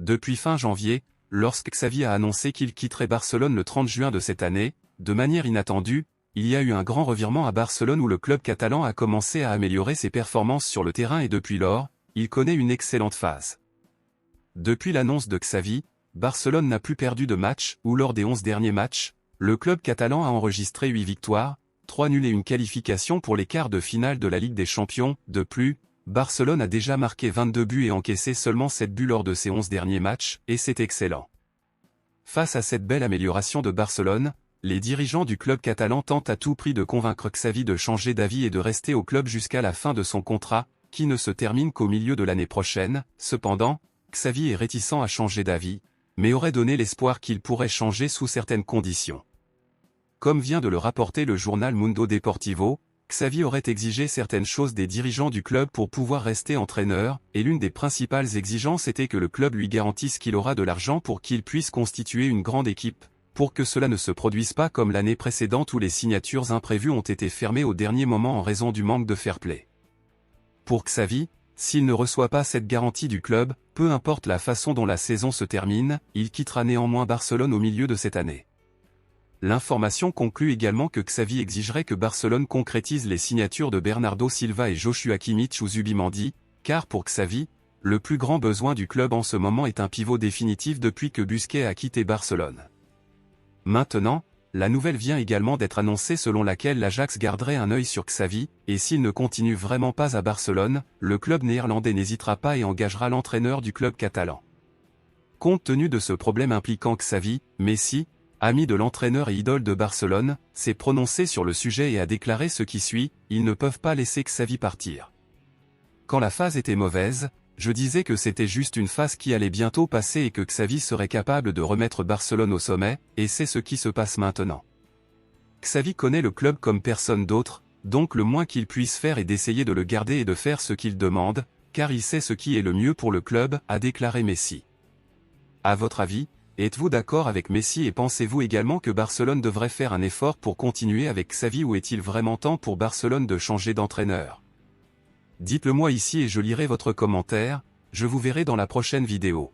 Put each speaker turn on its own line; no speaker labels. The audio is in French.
Depuis fin janvier, lorsque Xavi a annoncé qu'il quitterait Barcelone le 30 juin de cette année, de manière inattendue, il y a eu un grand revirement à Barcelone où le club catalan a commencé à améliorer ses performances sur le terrain et depuis lors, il connaît une excellente phase. Depuis l'annonce de Xavi, Barcelone n'a plus perdu de match où lors des 11 derniers matchs, le club catalan a enregistré 8 victoires, 3 nuls et une qualification pour les quarts de finale de la Ligue des Champions. De plus, Barcelone a déjà marqué 22 buts et encaissé seulement 7 buts lors de ses 11 derniers matchs, et c'est excellent. Face à cette belle amélioration de Barcelone, les dirigeants du club catalan tentent à tout prix de convaincre Xavi de changer d'avis et de rester au club jusqu'à la fin de son contrat, qui ne se termine qu'au milieu de l'année prochaine. Cependant, Xavi est réticent à changer d'avis, mais aurait donné l'espoir qu'il pourrait changer sous certaines conditions. Comme vient de le rapporter le journal Mundo Deportivo, Xavi aurait exigé certaines choses des dirigeants du club pour pouvoir rester entraîneur, et l'une des principales exigences était que le club lui garantisse qu'il aura de l'argent pour qu'il puisse constituer une grande équipe, pour que cela ne se produise pas comme l'année précédente où les signatures imprévues ont été fermées au dernier moment en raison du manque de fair-play. Pour Xavi, s'il ne reçoit pas cette garantie du club, peu importe la façon dont la saison se termine, il quittera néanmoins Barcelone au milieu de cette année. L'information conclut également que Xavi exigerait que Barcelone concrétise les signatures de Bernardo Silva et Joshua Kimmich ou Zubimendi, car pour Xavi, le plus grand besoin du club en ce moment est un pivot définitif depuis que Busquets a quitté Barcelone. Maintenant, la nouvelle vient également d'être annoncée selon laquelle l'Ajax garderait un œil sur Xavi, et s'il ne continue vraiment pas à Barcelone, le club néerlandais n'hésitera pas et engagera l'entraîneur du club catalan. Compte tenu de ce problème impliquant Xavi, Messi, ami de l'entraîneur et idole de Barcelone, s'est prononcé sur le sujet et a déclaré ce qui suit: ils ne peuvent pas laisser Xavi partir. Quand la phase était mauvaise, je disais que c'était juste une phase qui allait bientôt passer et que Xavi serait capable de remettre Barcelone au sommet, et c'est ce qui se passe maintenant. Xavi connaît le club comme personne d'autre, donc le moins qu'il puisse faire est d'essayer de le garder et de faire ce qu'il demande, car il sait ce qui est le mieux pour le club, a déclaré Messi. À votre avis, êtes-vous d'accord avec Messi et pensez-vous également que Barcelone devrait faire un effort pour continuer avec Xavi ou est-il vraiment temps pour Barcelone de changer d'entraîneur? Dites-le moi ici et je lirai votre commentaire, je vous verrai dans la prochaine vidéo.